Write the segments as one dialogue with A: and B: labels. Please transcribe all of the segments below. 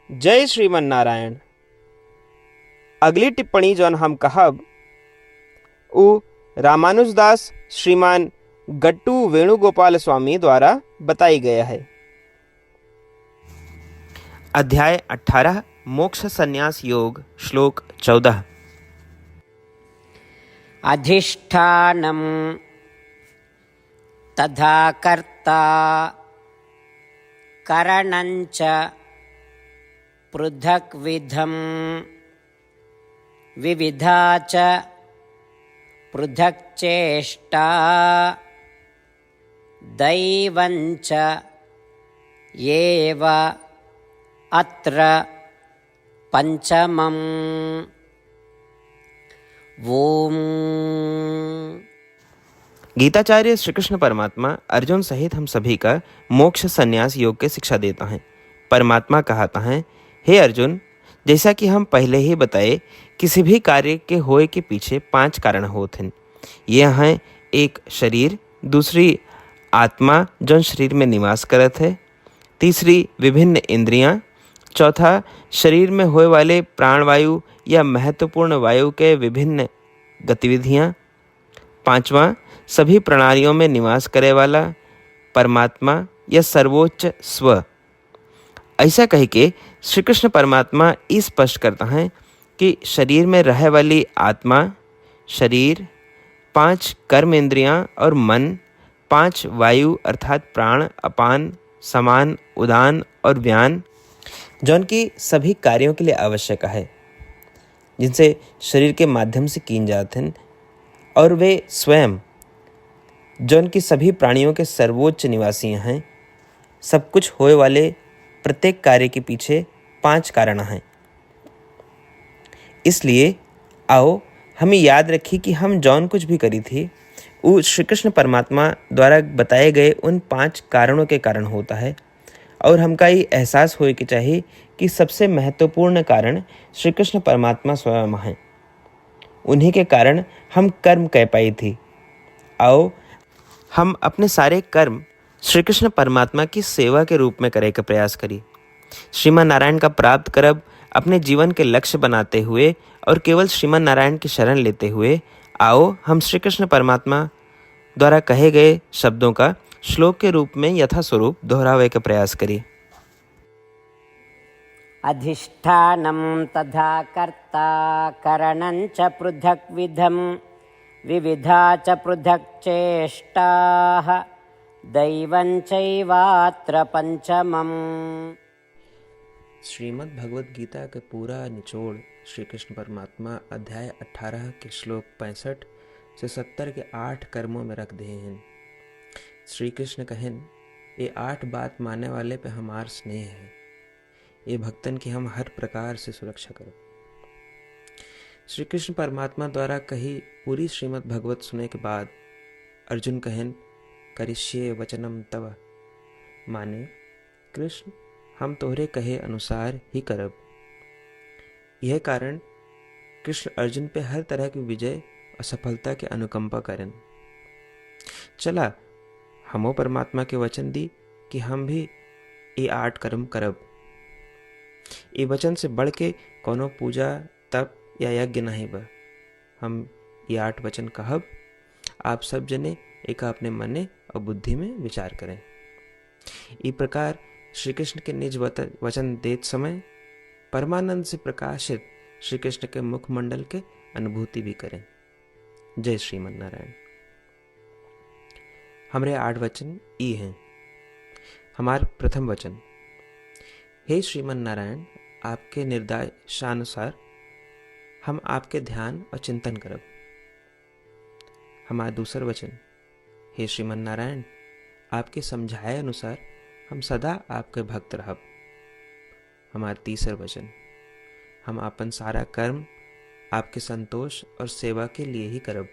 A: जय श्रीमन नारायण। अगली टिप्पणी जौन हम कहब उ रामानुजदास श्रीमान गट्टू वेणुगोपाल स्वामी द्वारा बताई गया है। अध्याय 18 मोक्ष संन्यास योग श्लोक 14।
B: अधिष्ठानं तथा कर्ता करणञ्च पृथक्विधं विविधा च पृथक्चेष्टा दैवञ्च एव अत्र पंचमम्। ओम।
A: गीताचार्य श्री कृष्ण परमात्मा अर्जुन सहित हम सभी का मोक्ष संन्यास योग के शिक्षा देता है। परमात्मा कहता है, हे अर्जुन, जैसा कि हम पहले ही बताए, किसी भी कार्य के होए के पीछे 5 कारण होते हैं। ये हैं एक शरीर, दूसरी आत्मा जो शरीर में निवास करत है, तीसरी विभिन्न इंद्रियां, चौथा शरीर में होए वाले प्राणवायु या महत्वपूर्ण वायु के विभिन्न गतिविधियां, पांचवा सभी प्रणालियों में निवास करे वाला परमात्मा या सर्वोच्च स्व। ऐसा कह के श्री कृष्ण परमात्मा इस स्पष्ट करता है कि शरीर में रहे वाली आत्मा, शरीर, 5 कर्म इंद्रियां और मन, 5 वायु अर्थात प्राण, अपान, समान, उदान और व्यान, जौन की सभी कार्यों के लिए आवश्यक है, जिनसे शरीर के माध्यम से कीन जाते हैं, और वे स्वयं जौन की सभी प्राणियों के सर्वोच्च निवासी हैं। सब कुछ होए वाले प्रत्येक कार्य के पीछे 5 कारण हैं। इसलिए आओ हमें याद रखी कि हम जौन कुछ भी करी थी वो श्री कृष्ण परमात्मा द्वारा बताए गए उन 5 कारणों के कारण होता है, और हमका ये एहसास होए कि चाहिए कि सबसे महत्वपूर्ण कारण श्री कृष्ण परमात्मा स्वयं हैं। उन्हीं के कारण हम कर्म कह पाई थी। आओ हम अपने सारे कर्म श्री कृष्ण परमात्मा की सेवा के रूप में करे का प्रयास करी। श्रीमन नारायण का प्राप्त करब अपने जीवन के लक्ष्य बनाते हुए और केवल श्रीमन नारायण की शरण लेते हुए आओ हम श्री कृष्ण परमात्मा द्वारा कहे गए शब्दों का श्लोक के रूप में यथास्वरूप दोहरावे का प्रयास करिए।
B: अधिष्ठानं तथा कर्ता करणञ्च पृथक्विधं विविधा च पृथक्चेष्टाः दैवं चैवात्र पंचमम्।
A: श्रीमद् भगवद गीता का पूरा निचोड़ श्री कृष्ण परमात्मा अध्याय 18 के श्लोक 65 से 70 के 8 कर्मों में रख दिए हैं। श्री कृष्ण कहन, ये 8 बात मानने वाले पे हमार स्नेह है, ये भक्तन की हम हर प्रकार से सुरक्षा करो। श्री कृष्ण परमात्मा द्वारा कही पूरी श्रीमद् भगवत सुने के बाद अर्जुन कहन, करिष्ये वचनम तव, माने कृष्ण हम तोहरे कहे अनुसार ही करब। यह कारण कृष्ण अर्जुन पे हर तरह की विजय और सफलता के अनुकंपा करें। चला हमो परमात्मा के वचन दी कि हम भी ये 8 कर्म करब। ये वचन से बढ़ के कोनो पूजा, तप या यज्ञ नहीं बा। हम ये 8 वचन कहब, आप सब जने एक अपने मने और बुद्धि में विचार करें। इस प्रकार श्री कृष्ण के निज वचन देत समय परमानंद से प्रकाशित श्री कृष्ण के मुखमंडल के अनुभूति भी करें। जय श्रीमन नारायण। हमारे 8 वचन ये हैं। हमार प्रथम वचन, हे श्रीमन नारायण, आपके निर्देशानुसार हम आपके ध्यान और चिंतन करब। हमारा दूसर वचन, हे श्रीमन नारायण, आपके समझाए अनुसार हम सदा आपके भक्त रहब। हमारा तीसर वचन, हम अपन सारा कर्म आपके संतोष और सेवा के लिए ही करब।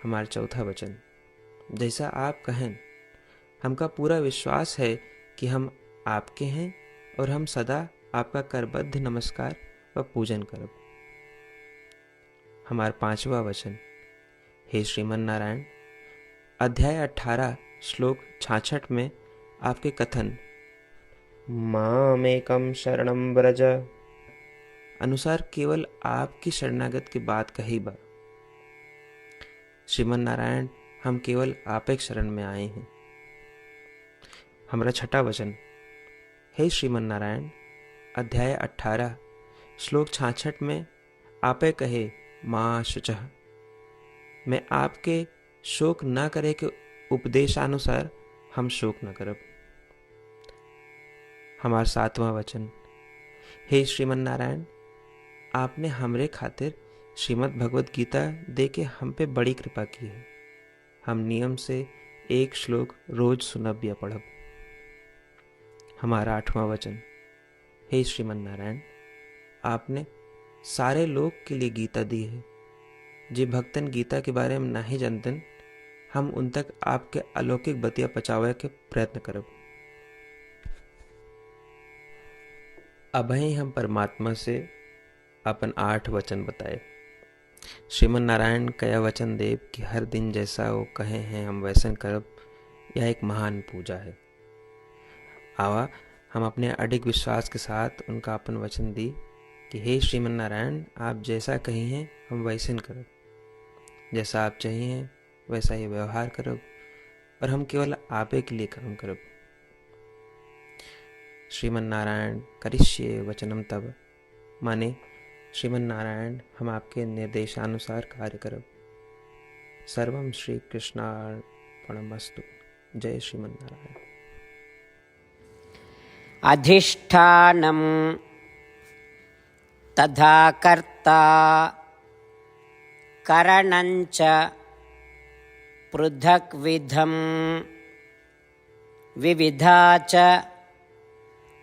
A: हमारा चौथा वचन, जैसा आप कहें हमका पूरा विश्वास है कि हम आपके हैं और हम सदा आपका करबद्ध नमस्कार व पूजन करब। हमारा 5वां वचन, हे श्रीमन नारायण, अध्याय 18 श्लोक 66 में आपके कथन मामेकं शरणं व्रज अनुसार केवल आपकी शरणागत की बात कही बा। श्रीमन नारायण, हम केवल आप एक शरण में आए हैं। हमारा छठा वचन, हे श्रीमन नारायण, अध्याय 18 श्लोक 66 में आपे कहे माँ शुचः, मैं आपके शोक न करे के उपदेशानुसार हम शोक न करब। हमारा सातवां वचन, हे श्रीमन नारायण, आपने हमरे खातिर श्रीमद् भगवत गीता दे के हम पे बड़ी कृपा की है। हम नियम से एक श्लोक रोज सुनब या पढ़ब। हमारा आठवां वचन, हे श्रीमन नारायण, आपने सारे लोग के लिए गीता दी है। जे भक्तन गीता के बारे में नहीं जानतन, हम उन तक आपके अलौकिक बतिया पहुंचावे के प्रयत्न करब। अबही हम परमात्मा से अपन 8 वचन बताए। श्रीमन नारायण कया वचन देव कि हर दिन जैसा वो कहे हैं हम वैसन करब, यह एक महान पूजा है। आवा हम अपने अडिग विश्वास के साथ उनका अपन वचन दी कि हे श्रीमन नारायण, आप जैसा कही हैं हम वैसन करब, जैसा आप चाहिए वैसा ही व्यवहार करब, और हम केवल आपे के लिए काम करब। श्रीमन नारायण करिष्ये वचनम तब, माने श्रीमन नारायण हम आपके निर्देशानुसार कार्य करब। सर्वम श्री कृष्णार्पणमस्तु। जय श्रीमन नारायण।
B: अधिष्ठानं तथा कर्ता करणञ्च पृथक्विधं विविधा च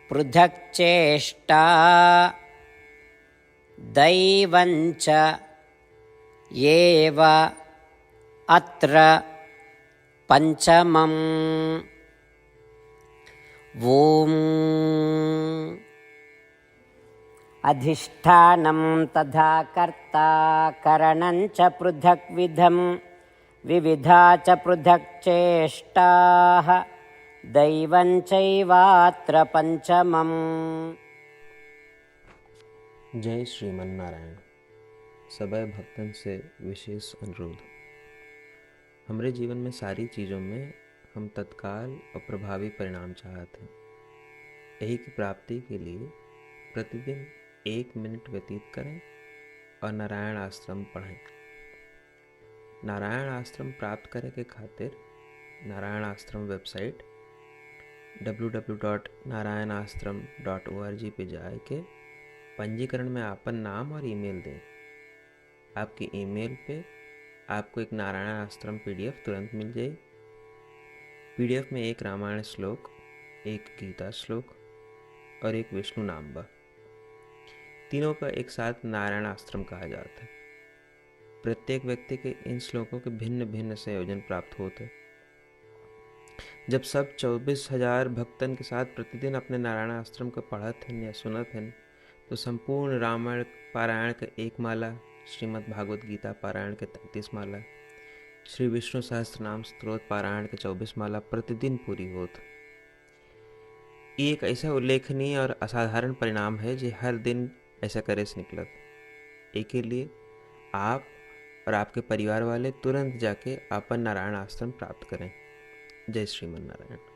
B: पृथक् चेष्टा दैवञ्च एव अत्र पंचमम्। ॐ अधिष्ठानं तथा कर्ता करणञ्च पृथक्विधं विविधा च पृथक् चेष्टाः दैवञ्चैवात्र पंचमम्।
A: जय श्रीमन नारायण। सबै भक्तन से विशेष अनुरोध, हमरे जीवन में सारी चीज़ों में हम तत्काल और प्रभावी परिणाम चाहते हैं। यही की प्राप्ति के लिए प्रतिदिन 1 मिनट व्यतीत करें और नारायण आश्रम पढ़ें। नारायण आश्रम प्राप्त करे के खातिर नारायण आश्रम वेबसाइट www.narayanashram.org पे जाए के पंजीकरण में आपन नाम और ईमेल दें। आपकी ईमेल पे आपको एक नारायण आश्रम PDF तुरंत मिल जाए। PDF में एक रामायण श्लोक, एक गीता श्लोक और एक विष्णु नाम बा। तीनों का एक साथ नारायण आश्रम कहा जाता है। प्रत्येक व्यक्ति के इन श्लोकों के भिन्न भिन्न संयोजन प्राप्त होते। जब सब 24,000 भक्तन के साथ प्रतिदिन अपने नारायण आश्रम को पढ़त हैं या सुनत हैं, तो संपूर्ण रामायण पारायण के 1 माला, श्रीमद् भागवत गीता पारायण के 33 माला, श्री विष्णु सहस्त्रनाम स्तोत्र पारायण के 24 माला प्रतिदिन पूरी होत। ये एक ऐसा उल्लेखनीय और असाधारण परिणाम है जो हर दिन ऐसा करे से निकलत। एक के लिए आप और आपके परिवार वाले तुरंत जाके अपन नारायण आश्रम प्राप्त करें। जय श्रीमन नारायण।